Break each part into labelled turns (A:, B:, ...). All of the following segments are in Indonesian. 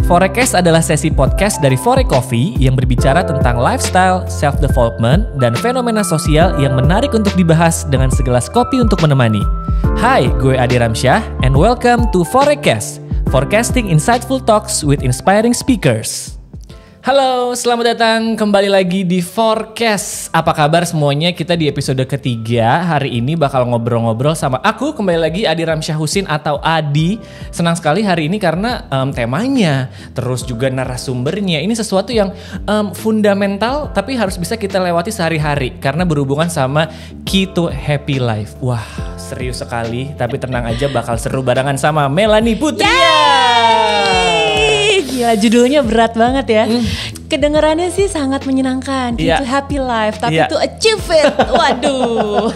A: Forecast adalah sesi podcast dari Fore Coffee yang berbicara tentang lifestyle, self-development, dan fenomena sosial yang menarik untuk dibahas dengan segelas kopi untuk menemani. Hai, gue Adi Ramsyah, and welcome to Forecast, forecasting insightful talks with inspiring speakers. Halo, selamat datang kembali lagi di Forecast. Apa kabar semuanya? Kita di episode ketiga. Hari ini bakal ngobrol-ngobrol sama aku kembali lagi, Adi Ramsyah Husin atau Adi. Senang sekali hari ini karena temanya, terus juga narasumbernya. Ini sesuatu yang fundamental tapi harus bisa kita lewati sehari-hari karena berhubungan sama Key to Happy Life. Wah, serius sekali, tapi tenang aja bakal seru barengan sama Melanie Putria.
B: Gila, judulnya berat banget ya. Kedengarannya sih sangat menyenangkan, Key to Happy Life, tapi to achieve it, waduh.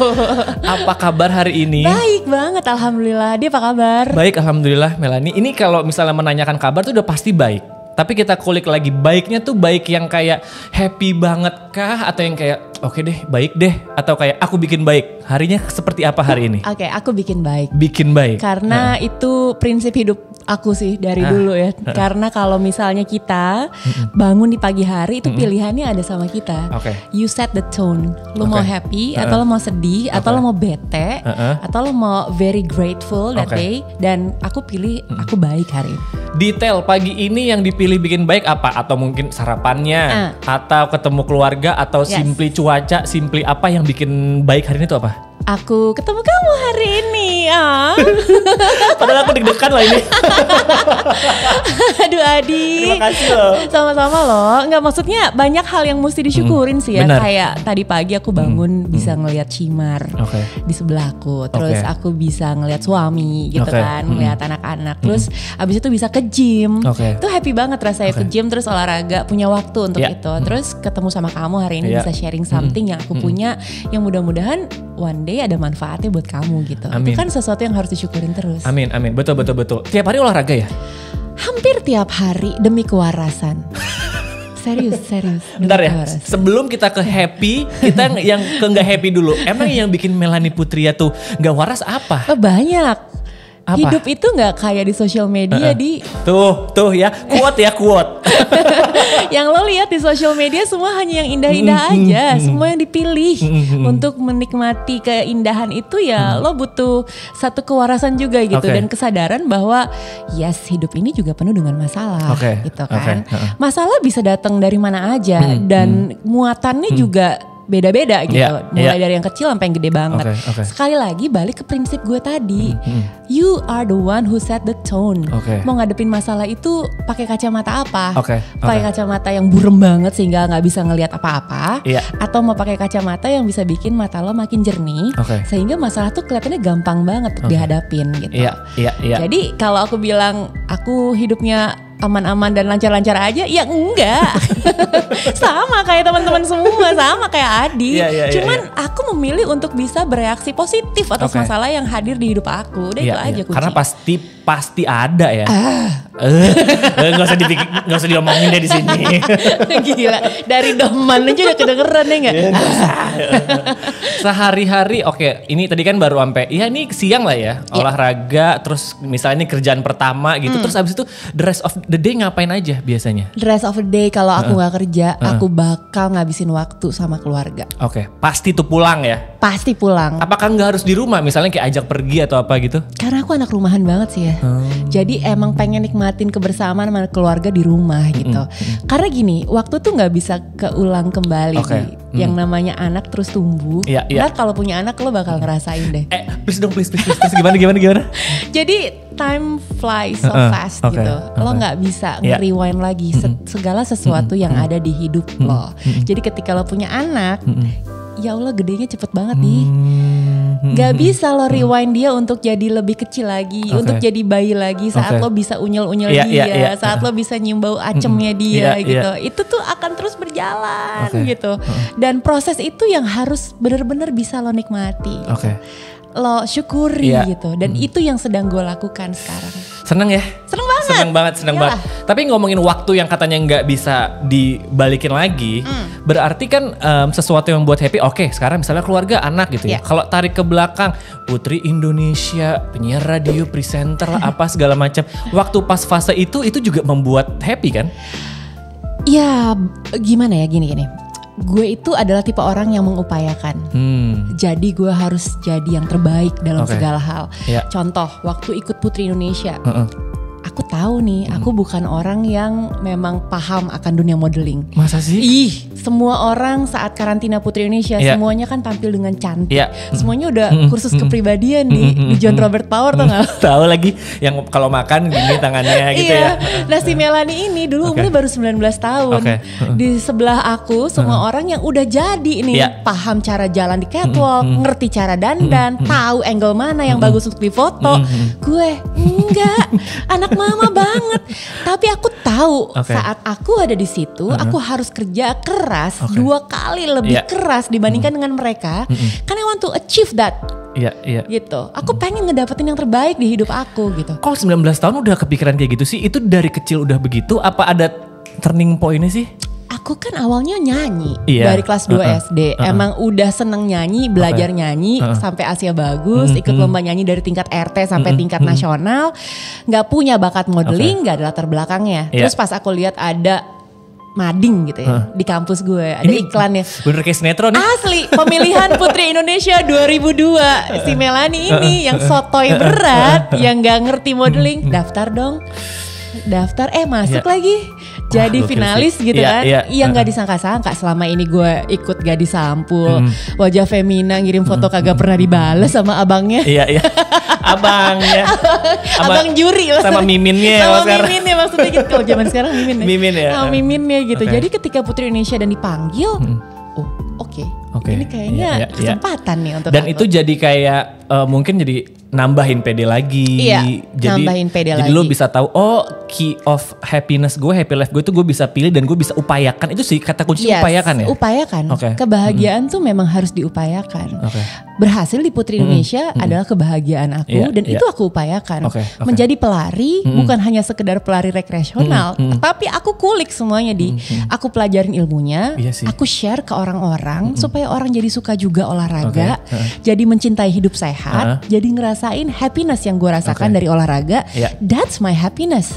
A: Apa kabar hari ini?
B: Baik banget, alhamdulillah. Dia apa kabar?
A: Baik, alhamdulillah Melanie. Ini kalau misalnya menanyakan kabar tuh udah pasti baik. Tapi kita kulik lagi, baiknya tuh baik yang kayak happy banget kah? Atau yang kayak oke deh, baik deh. Atau kayak aku bikin baik. Harinya seperti apa hari ini?
B: Oke, aku bikin baik.
A: Bikin baik.
B: Karena itu prinsip hidup aku sih dari dulu ya. Karena kalau misalnya kita bangun di pagi hari itu pilihannya ada sama kita. You set the tone. Lo mau happy atau lo mau sedih atau lo mau bete atau lo mau very grateful that day. Dan aku pilih aku baik hari ini.
A: Detail pagi ini yang dipilih bikin baik apa? Atau mungkin sarapannya atau ketemu keluarga atau simply cuaca, simply apa yang bikin baik hari ini tuh apa?
B: Aku ketemu kamu hari ini.
A: Padahal aku deg-degan loh ini.
B: Aduh Adi.
A: Terima kasih loh.
B: Sama-sama loh. Enggak, maksudnya banyak hal yang mesti disyukurin sih ya.
A: Benar.
B: Kayak tadi pagi aku bangun bisa ngelihat Cimar di sebelahku. Terus aku bisa ngelihat suami gitu kan, ngelihat anak-anak. Terus abis itu bisa ke gym. Itu happy banget rasanya ke gym, terus olahraga, punya waktu untuk itu. Terus ketemu sama kamu hari ini bisa sharing something yang aku punya, yang mudah-mudahan one day ada manfaatnya buat kamu gitu.
A: Amin.
B: Itu kan sesuatu yang harus disyukurin terus.
A: Amin, amin. Betul. Tiap hari olahraga ya?
B: Hampir tiap hari demi kewarasan. Serius.
A: Bentar ya, sebelum kita ke happy, kita yang ke gak happy dulu. Emang yang bikin Melanie Putria tuh gak waras apa?
B: Banyak.
A: Apa?
B: Hidup itu gak kayak di sosial media di
A: Tuh ya, quote.
B: Yang lo lihat di sosial media semua hanya yang indah-indah aja. Semua yang dipilih. Untuk menikmati keindahan itu ya lo butuh satu kewarasan juga gitu. Dan kesadaran bahwa yes, hidup ini juga penuh dengan masalah gitu kan. Masalah bisa datang dari mana aja. Dan muatannya juga beda-beda gitu. Mulai dari yang kecil sampai yang gede banget. Sekali lagi balik ke prinsip gue tadi. You are the one who set the tone. Mau ngadepin masalah itu pakai kacamata apa? Pakai kacamata yang burem banget sehingga nggak bisa ngelihat apa-apa, atau mau pakai kacamata yang bisa bikin mata lo makin jernih, sehingga masalah tuh kelihatannya gampang banget untuk dihadapin gitu. Jadi kalau aku bilang aku hidupnya aman-aman dan lancar-lancar aja, ya enggak. Sama kayak teman-teman semua, sama kayak Adi. Cuman aku memilih untuk bisa bereaksi positif atas masalah yang hadir di hidup aku. Udah itu aja kunci.
A: Karena pasti ada ya. Nggak usah diomongin deh di sini.
B: Gila, dari doman aja udah kedengeran ya nggak?
A: Sehari-hari, ini tadi kan baru sampai, ini siang lah ya, olahraga, terus misalnya ini kerjaan pertama gitu, terus abis itu the rest of the day ngapain aja biasanya?
B: The rest of the day kalau aku nggak kerja, aku bakal ngabisin waktu sama keluarga.
A: Pasti tuh pulang ya?
B: Pasti pulang.
A: Apakah nggak harus di rumah, misalnya kayak ajak pergi atau apa gitu?
B: Karena aku anak rumahan banget sih ya. Jadi emang pengen nikmatin kebersamaan sama keluarga di rumah gitu. Karena gini, waktu tuh nggak bisa keulang kembali. Yang namanya anak terus tumbuh. Ntar kalau punya anak lo bakal ngerasain deh.
A: Please dong, please. Gimana?
B: Jadi time flies so fast gitu. Lo nggak bisa nge-rewind lagi segala sesuatu yang ada di hidup lo. Jadi ketika lo punya anak, ya Allah gedenya cepet banget nih. Gak bisa lo rewind dia untuk jadi lebih kecil lagi, untuk jadi bayi lagi saat lo bisa unyel-unyel dia, saat lo bisa nyium bau acemnya dia gitu. Itu tuh akan terus berjalan gitu. Dan proses itu yang harus benar-benar bisa lo nikmati. Lo syukuri gitu. Dan itu yang sedang gue lakukan sekarang.
A: Seneng ya?
B: Seneng banget.
A: Seneng banget. Tapi ngomongin waktu yang katanya nggak bisa dibalikin lagi, berarti kan sesuatu yang buat happy, oke, sekarang misalnya keluarga, anak gitu ya. Kalau tarik ke belakang, Putri Indonesia, penyiar radio, presenter lah, apa segala macam. Waktu pas fase itu juga membuat happy kan?
B: Ya gimana ya, gini. Gue itu adalah tipe orang yang mengupayakan. Jadi gue harus jadi yang terbaik dalam segala hal. Contoh, waktu ikut Putri Indonesia, aku tahu nih, aku bukan orang yang memang paham akan dunia modeling.
A: Masa sih?
B: Semua orang saat karantina Putri Indonesia, semuanya kan tampil dengan cantik. Semuanya udah kursus kepribadian di John Robert Power, tau gak?
A: Tahu lagi, yang kalau makan gini tangannya gitu ya.
B: Nah si Melanie ini dulu umurnya baru 19 tahun. Di sebelah aku semua orang yang udah jadi nih, paham cara jalan di catwalk, ngerti cara dandan, tahu angle mana yang bagus untuk difoto. Gue enggak, anak mama banget. Tapi aku tahu saat aku ada di situ, aku harus kerja keras 2 kali lebih keras dibandingkan dengan mereka. Karena I want to achieve that. Gitu. Aku pengen ngedapetin yang terbaik di hidup aku gitu.
A: Kok 19 tahun udah kepikiran kayak gitu sih? Itu dari kecil udah begitu? Apa ada turning point-nya sih?
B: Aku kan awalnya nyanyi dari kelas 2 SD. Emang udah seneng nyanyi, belajar nyanyi sampai Asia bagus, ikut lomba nyanyi dari tingkat RT sampai tingkat nasional. Gak punya bakat modeling, gak ada latar belakangnya. Terus pas aku lihat ada mading gitu ya di kampus gue, ada iklannya.
A: Bener kayak sinetron nih.
B: Asli, pemilihan Putri Indonesia 2002. Si Melanie ini yang sotoy berat, yang gak ngerti modeling, daftar dong. Masuk lagi. Jadi finalis gitu kan. Yang gak disangka-sangka selama ini gue ikut Gadis Sampul, Wajah Femina, ngirim foto kagak pernah dibales sama abangnya. Abangnya. Abang juri maksudnya.
A: Sama miminnya.
B: Sama miminnya maksudnya gitu. Kalau zaman sekarang mimin ya.
A: Mimin ya.
B: Sama miminnya gitu. Jadi ketika Putri Indonesia dan dipanggil, oke. Ini kayaknya kesempatan nih untuk
A: dan
B: aku.
A: Itu jadi kayak mungkin jadi nambahin PD lagi.
B: Nambahin PD lagi.
A: Jadi lo bisa tahu, key of happiness gue, happy life gue itu gue bisa pilih dan gue bisa upayakan. Itu sih kata kunci upayakan ya?
B: Upayakan. Kebahagiaan tuh memang harus diupayakan. Berhasil di Putri Indonesia adalah kebahagiaan aku dan itu aku upayakan. Menjadi pelari bukan hanya sekedar pelari rekreasional, tapi aku kulik semuanya aku pelajarin ilmunya, aku share ke orang-orang supaya orang jadi suka juga olahraga, jadi mencintai hidup sehat, jadi ngerasain happiness yang gue rasakan dari olahraga. That's my happiness.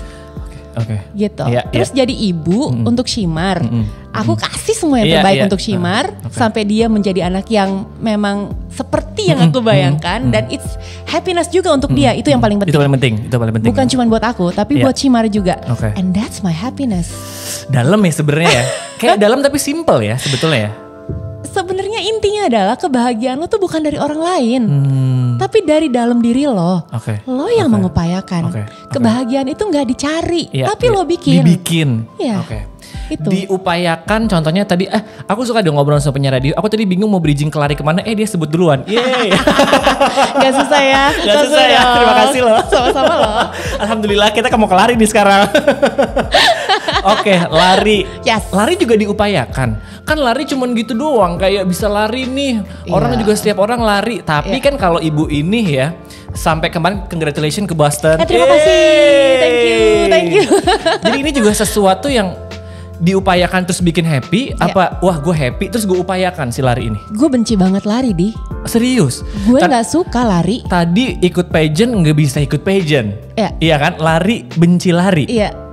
B: Gitu. Terus jadi ibu untuk Shimar. Aku kasih semua yang terbaik untuk Shimar sampai dia menjadi anak yang memang seperti yang aku bayangkan dan it's happiness juga untuk dia. Itu yang paling penting.
A: Itu paling penting.
B: Bukan cuma buat aku, tapi buat Shimar juga. And that's my happiness.
A: Dalam ya sebenarnya ya. Kayak dalam tapi simple ya sebetulnya ya.
B: Sebenarnya intinya adalah kebahagiaan lo tuh bukan dari orang lain, tapi dari dalam diri lo. Lo yang mengupayakan. Kebahagiaan itu nggak dicari, tapi lo bikin.
A: Dibikin. Itu. Diupayakan. Contohnya tadi, aku suka dong ngobrol sama penyiar radio. Aku tadi bingung mau bridging ke lari kemana. Dia sebut duluan. Yeay.
B: Gak susah ya.
A: Gak susah ya. Terima kasih loh.
B: Sama-sama loh.
A: Alhamdulillah kita mau ke lari nih sekarang. Lari. Lari juga diupayakan. Kan lari cuman gitu doang. Kayak bisa lari nih. Orang juga setiap orang lari. Tapi kan kalau ibu ini ya, sampai kemarin congratulations ke Boston.
B: Terima kasih. Thank you.
A: Jadi ini juga sesuatu yang diupayakan terus bikin happy. Apa wah gue happy terus gue upayakan si lari ini.
B: Gue benci banget lari di.
A: Serius?
B: Gue gak suka lari.
A: Tadi ikut pageant gak bisa ikut pageant. Iya kan? Lari, benci lari.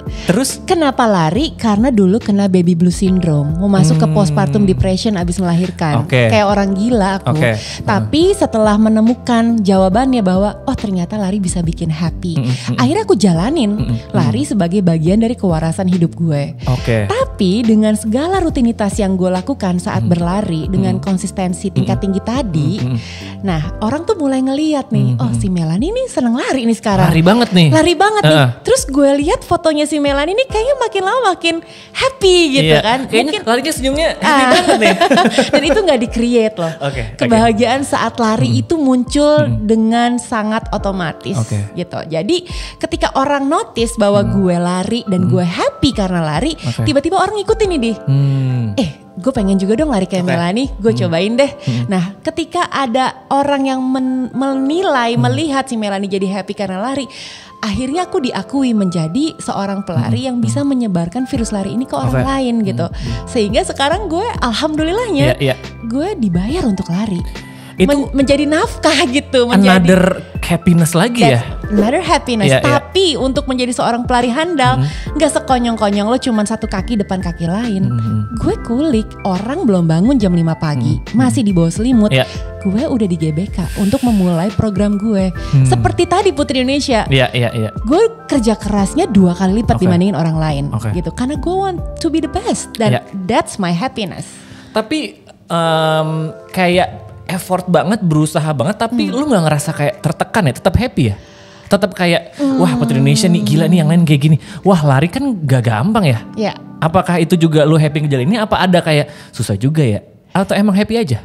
A: Terus? Kenapa
B: lari? Karena dulu kena baby blue syndrome. Mau masuk ke postpartum depression abis melahirkan. Kayak orang gila aku. Tapi setelah menemukan jawabannya bahwa ternyata lari bisa bikin happy. Akhirnya aku jalanin lari sebagai bagian dari kewarasan hidup gue. Tapi dengan segala rutinitas yang gue lakukan saat berlari dengan konsistensi tingkat tinggi tadi, nah orang tuh mulai ngeliat nih, si Melanie nih seneng lari nih sekarang.
A: Lari banget nih.
B: Terus gue lihat fotonya si Melanie ini kayaknya makin lama makin happy gitu kan.
A: Kayaknya larinya senyumnya happy banget nih.
B: Dan itu gak di-create loh. Kebahagiaan saat lari itu muncul dengan sangat otomatis gitu. Jadi ketika orang notice bahwa gue lari dan gue happy karena lari, tiba-tiba orang ngikutin nih gue pengen juga dong lari kayak Melanie, gue cobain deh. Nah ketika ada orang yang menilai, melihat si Melanie jadi happy karena lari, akhirnya aku diakui menjadi seorang pelari yang bisa menyebarkan virus lari ini ke orang lain gitu. Sehingga sekarang gue alhamdulillahnya gue dibayar untuk lari. Itu menjadi nafkah gitu,
A: another happiness lagi ya.
B: Another happiness. Tapi untuk menjadi seorang pelari handal nggak sekonyong-konyong lo cuman satu kaki depan kaki lain. Gue kulik orang belum bangun jam 5 pagi, masih di bawah selimut. Gue udah di GBK untuk memulai program gue. Seperti tadi Putri Indonesia. Gue kerja kerasnya 2 kali lipat dibandingin orang lain gitu. Karena gue want to be the best dan that's my happiness.
A: Tapi kayak effort banget, berusaha banget, tapi lu gak ngerasa kayak tertekan ya, tetap happy ya? Tetap kayak, wah Putri Indonesia nih gila nih, yang lain kayak gini. Wah lari kan gak gampang ya? Apakah itu juga lu happy ngejalaninnya, apa ada kayak susah juga ya? Atau emang happy aja?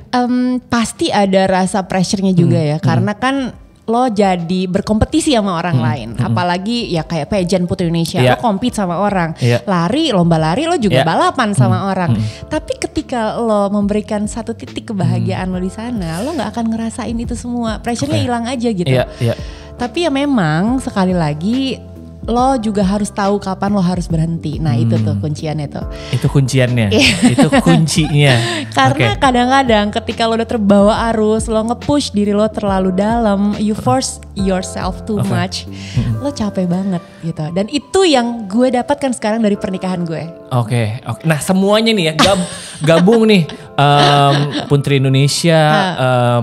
B: Pasti ada rasa pressure-nya juga ya, karena kan lo jadi berkompetisi sama orang lain. Apalagi ya kayak pageant Putri Indonesia, lo compete sama orang. Lari, lomba lari lo juga balapan sama orang. Tapi ketika lo memberikan satu titik kebahagiaan lo di sana, lo gak akan ngerasain itu semua. Pressure-nya hilang aja gitu. Tapi ya memang sekali lagi lo juga harus tahu kapan lo harus berhenti. Nah itu tuh kunciannya tuh.
A: Itu kunciannya. Itu kuncinya.
B: Karena kadang-kadang ketika lo udah terbawa arus, lo nge-push diri lo terlalu dalam, you force yourself too much, lo capek banget gitu. Dan itu yang gue dapatkan sekarang dari pernikahan gue.
A: Oke. Nah semuanya nih ya gabung nih. Putri Indonesia,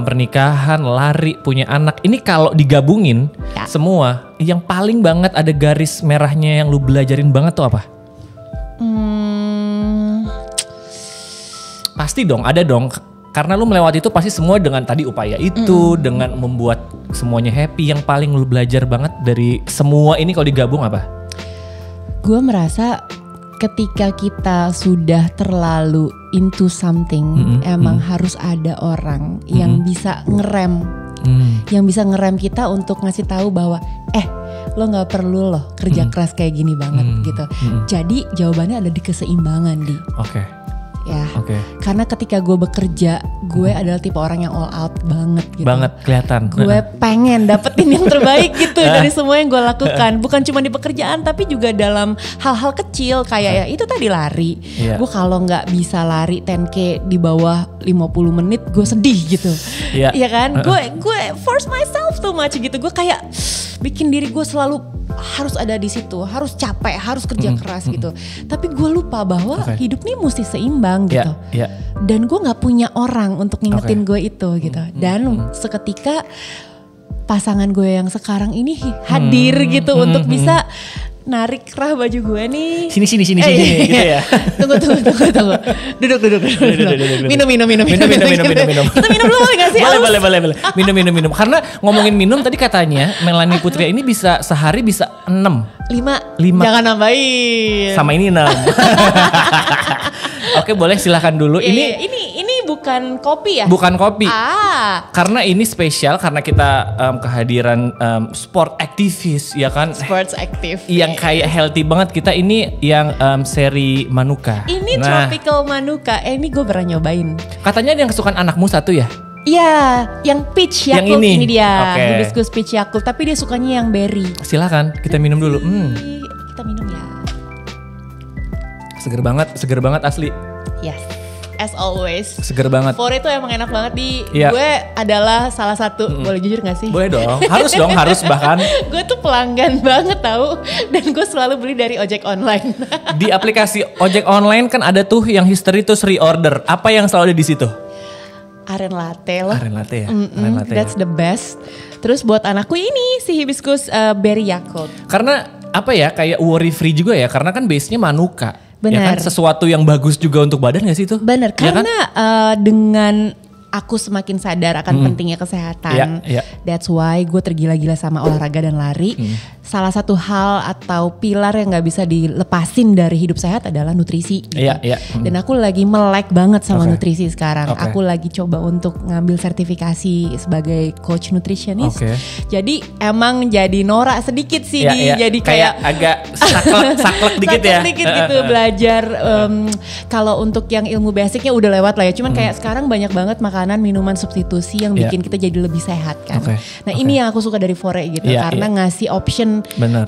A: pernikahan, lari, punya anak. Ini kalau digabungin semua, yang paling banget ada garis merahnya yang lu belajarin banget tuh apa? Pasti dong, ada dong. Karena lu melewati itu pasti semua dengan tadi upaya itu, dengan membuat semuanya happy. Yang paling lu belajar banget dari semua ini kalau digabung apa?
B: Gue merasa ketika kita sudah terlalu into something, emang harus ada orang yang bisa ngerem, yang bisa ngerem kita untuk ngasih tahu bahwa lo nggak perlu loh kerja keras kayak gini banget gitu. Jadi jawabannya ada di keseimbangan ya. Karena ketika gue bekerja, gue adalah tipe orang yang all out banget gitu.
A: Banget kelihatan.
B: Gue pengen dapetin yang terbaik gitu dari semua yang gue lakukan. Bukan cuma di pekerjaan, tapi juga dalam hal-hal kecil kayak ya itu tadi lari. Gue kalau nggak bisa lari 10K di bawah 50 menit, gue sedih gitu. Iya kan? Gue force myself too much gitu. Gue kayak bikin diri gue selalu harus ada di situ, harus capek, harus kerja keras gitu. Tapi gue lupa bahwa hidup nih mesti seimbang gitu. Dan gue nggak punya orang untuk ngingetin gue itu gitu. Dan seketika pasangan gue yang sekarang ini hadir gitu untuk bisa narik kerah baju gue nih.
A: Sini gitu ya.
B: Tunggu. Duduk. Minum. Kita minum dulu boleh gak sih?
A: Boleh. Minum. Karena ngomongin minum tadi katanya Melanie Putria ini bisa sehari bisa 6.
B: 5. Jangan nambahin.
A: Sama ini 6. Oke, boleh silakan dulu.
B: Ini bukan kopi ya?
A: Bukan kopi. Karena ini spesial karena kita kehadiran sport aktivis ya kan?
B: Sports active.
A: Yang kayak healthy banget kita ini yang seri Manuka.
B: Ini tropical Manuka. Ini gue pernah nyobain.
A: Katanya yang kesukaan anakmu satu ya?
B: Iya, yang peach Yakult
A: yang
B: ini dia. Hibiscus peach Yakult, tapi dia sukanya yang berry.
A: Silakan, kita minum dulu.
B: Kita minum ya.
A: Seger banget asli.
B: Yes. As always.
A: Seger banget.
B: Fore itu emang enak banget gue adalah salah satu, boleh jujur gak sih?
A: Boleh dong, harus bahkan.
B: Gue tuh pelanggan banget tahu, dan gue selalu beli dari ojek online.
A: Di aplikasi ojek online kan ada tuh yang history terus reorder. Apa yang selalu ada di situ?
B: Aren latte loh.
A: Aren latte ya.
B: That's the best. Terus buat anakku ini si hibiscus berry Yakult.
A: Karena apa ya, kayak worry free juga ya, karena kan base-nya Manuka.
B: Benar.
A: Ya kan, sesuatu yang bagus juga untuk badan gak sih itu?
B: Benar,
A: ya
B: karena kan? Dengan aku semakin sadar akan pentingnya kesehatan. That's why gue tergila-gila sama olahraga dan lari. salah satu hal atau pilar yang nggak bisa dilepasin dari hidup sehat adalah nutrisi. Gitu. Dan aku lagi melek banget sama nutrisi sekarang. Aku lagi coba untuk ngambil sertifikasi sebagai coach nutritionist. Jadi emang jadi norak sedikit sih, jadi kayak
A: agak saklek dikit ya.
B: Sedikit gitu belajar. Kalau untuk yang ilmu basicnya udah lewat lah ya. Cuman kayak sekarang banyak banget makanan, minuman substitusi yang bikin kita jadi lebih sehat kan. Nah ini yang aku suka dari Fore gitu, karena ngasih option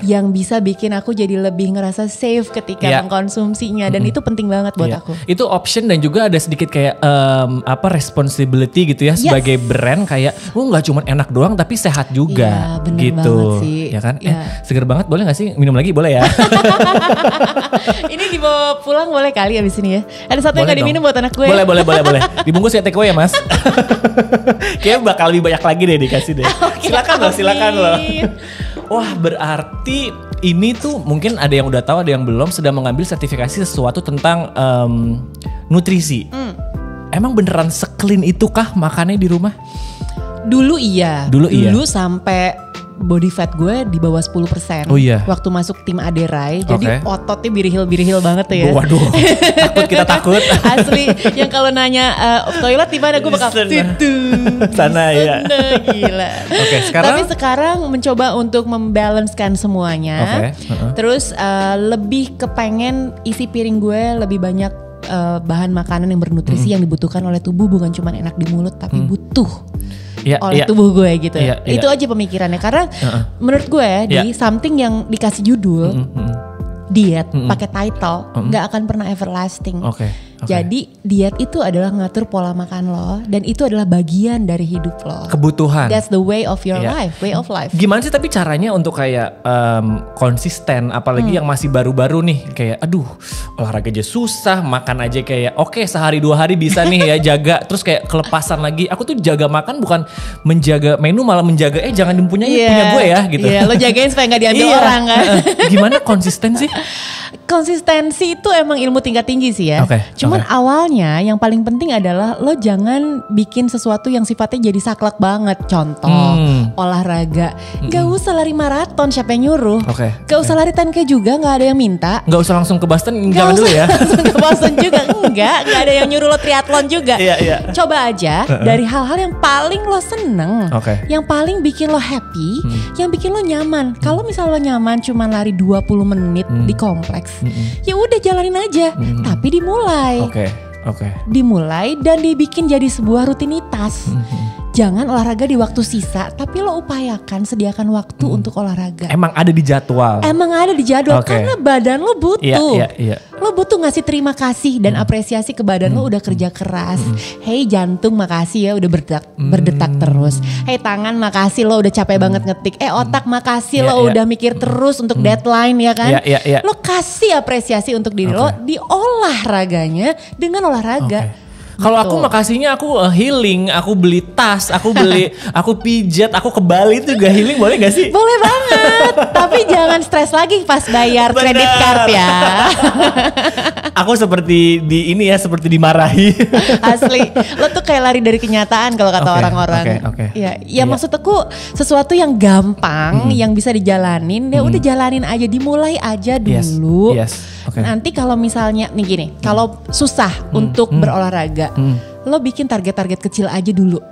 B: yang bisa bikin aku jadi lebih ngerasa safe ketika mengkonsumsinya, dan itu penting banget buat aku.
A: Itu option dan juga ada sedikit kayak responsibility gitu ya sebagai brand, kayak nggak cuma enak doang tapi sehat juga gitu. Ya kan? Seger banget, boleh nggak sih minum lagi? Boleh ya.
B: Ini dibawa pulang boleh kali abis ini ya. Ada satu yang gak diminum buat anak gue.
A: Boleh. Dibungkus ya take away ya mas. Kayaknya bakal lebih banyak lagi deh dikasih deh. Silakan loh. Wah berarti ini tuh mungkin ada yang udah tahu, ada yang belum, sedang mengambil sertifikasi sesuatu tentang nutrisi. Emang beneran se-clean itu kah makannya di rumah?
B: Dulu iya. Dulu sampai body fat gue di bawah 10%. Waktu masuk tim Aderai. Jadi ototnya birihil banget tuh ya.
A: Waduh. Kita takut.
B: Asli. Yang kalau nanya toilet di mana, gue bakal situ.
A: Sana ya.
B: Gila.
A: Sekarang.
B: Tapi sekarang mencoba untuk membalancekan semuanya. Terus lebih kepengen isi piring gue lebih banyak bahan makanan yang bernutrisi yang dibutuhkan oleh tubuh, bukan cuma enak di mulut tapi butuh oleh tubuh gue gitu. Itu aja pemikirannya, karena menurut gue di something yang dikasih judul diet pakai title nggak akan pernah everlasting. Jadi diet itu adalah ngatur pola makan lo, dan itu adalah bagian dari hidup lo.
A: Kebutuhan.
B: That's the way of your life, way of life.
A: Gimana sih tapi caranya untuk kayak konsisten, apalagi yang masih baru-baru nih, kayak aduh olahraga aja susah, makan aja kayak sehari 2 hari bisa nih ya jaga, terus kayak kelepasan lagi. Aku tuh jaga makan bukan menjaga menu, malah menjaga jangan punya gue ya gitu.
B: Lo jagain supaya gak diambil orang kan.
A: Gimana konsisten sih?
B: Konsistensi itu emang ilmu tingkat tinggi sih ya. Cuman awalnya yang paling penting adalah lo jangan bikin sesuatu yang sifatnya jadi saklek banget. Contoh olahraga, gak usah lari maraton, siapa yang nyuruh? Gak usah lari 10K juga, gak ada yang minta.
A: Gak usah langsung ke Boston, jangan dulu ya.
B: Langsung ke Boston juga, gak ada yang nyuruh lo triathlon juga. Coba aja dari hal-hal yang paling lo seneng, yang paling bikin lo happy, yang bikin lo nyaman. Kalau misal lo nyaman cuma lari 20 menit di kompleks, ya udah jalanin aja, tapi dimulai. Dimulai dan dibikin jadi sebuah rutinitas. Jangan olahraga di waktu sisa, tapi lo upayakan sediakan waktu untuk olahraga.
A: Emang ada di jadwal. Karena badan lo butuh.
B: Lo butuh ngasih terima kasih dan apresiasi ke badan lo udah kerja keras. Hey jantung makasih ya udah berdetak terus. Hey tangan makasih lo udah capek banget ngetik. Otak makasih lo udah mikir terus untuk deadline ya kan. Lo kasih apresiasi untuk diri lo di olahraganya dengan olahraga.
A: Kalau aku makasihnya aku healing, aku beli tas, aku pijat, aku ke Bali itu juga healing, boleh gak sih?
B: Boleh banget, tapi jangan stres lagi pas bayar kredit card ya.
A: Aku seperti seperti dimarahi.
B: Asli, lo tuh kayak lari dari kenyataan kalau kata orang-orang. Maksud aku sesuatu yang gampang, yang bisa dijalanin, ya udah jalanin aja, dimulai aja dulu. Nanti kalau misalnya nih gini, kalau susah untuk berolahraga, lo bikin target-target kecil aja dulu.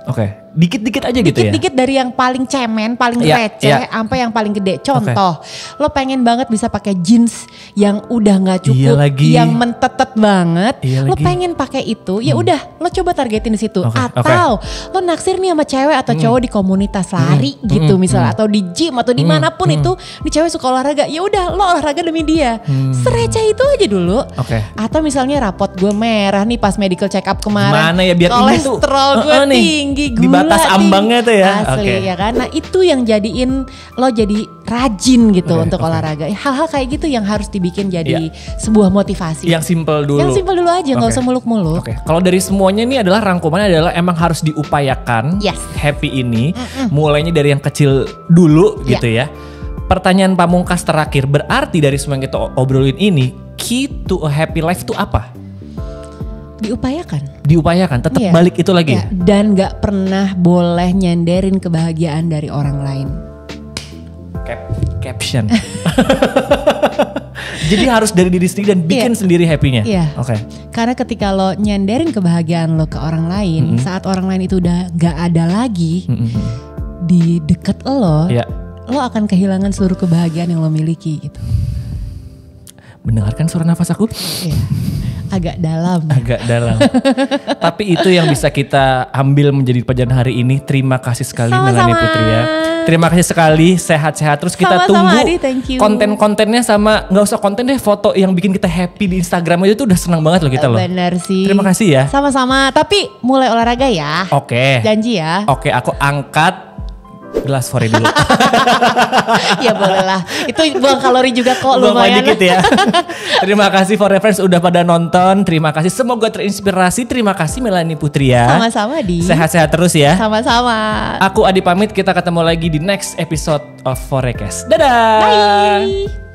A: Dikit-dikit aja gitu ya?
B: Dikit-dikit dari yang paling cemen, paling receh, sampai yang paling gede. Contoh, lo pengen banget bisa pakai jeans yang udah gak cukup, yang mentetet banget. Lo pengen pakai itu, ya udah lo coba targetin di situ. Atau lo naksir nih sama cewek atau cowok di komunitas lari gitu misalnya, atau di gym atau dimanapun itu, nih cewek suka olahraga, ya udah lo olahraga demi dia. Sereceh itu aja dulu. Atau misalnya rapot gue merah nih pas medical check up kemarin.
A: Mana ya biar
B: kolesterol gue tinggi, gula
A: batas ambangnya tuh ya.
B: Asli ya kan. Nah itu yang jadiin lo jadi rajin gitu untuk olahraga. Hal-hal kayak gitu yang harus dibikin jadi sebuah motivasi.
A: Yang simple dulu.
B: Yang simple dulu aja, gak usah muluk-muluk.
A: Kalau dari semuanya ini adalah rangkumannya adalah emang harus diupayakan. Happy ini mulainya dari yang kecil dulu gitu ya. Pertanyaan pamungkas terakhir, berarti dari semua yang kita obrolin ini, key to a happy life itu apa? Diupayakan, tetap balik itu lagi.
B: Dan gak pernah boleh nyenderin kebahagiaan dari orang lain.
A: Caption. Jadi harus dari diri sendiri dan bikin sendiri happy-nya.
B: Iya.
A: Oke.
B: Karena ketika lo nyenderin kebahagiaan lo ke orang lain, saat orang lain itu udah gak ada lagi di deket lo, lo akan kehilangan seluruh kebahagiaan yang lo miliki gitu.
A: Mendengarkan suara nafas aku?
B: Iya. Agak dalam.
A: Agak dalam. Tapi itu yang bisa kita ambil menjadi pelajaran hari ini. Terima kasih sekali Melanie Putri ya. Terima kasih sekali, sehat-sehat terus. Kita tunggu
B: Adi, thank you.
A: konten-kontennya, sama nggak usah konten deh, foto yang bikin kita happy di Instagram aja tuh udah senang banget loh kita loh.
B: Bener sih.
A: Terima kasih ya.
B: Sama-sama, tapi mulai olahraga ya.
A: Oke.
B: Janji ya.
A: Oke, aku angkat gelas Fore dulu.
B: Ya boleh lah. Itu buang kalori juga kok,
A: Buang
B: lumayan.
A: dikit ya. Terima kasih For Reference udah pada nonton. Terima kasih, semoga terinspirasi. Terima kasih Melanie Putri ya.
B: Sama-sama Di.
A: Sehat-sehat terus ya.
B: Sama-sama.
A: Aku Adi pamit, kita ketemu lagi di next episode of Forecast. Dadah.
B: Bye.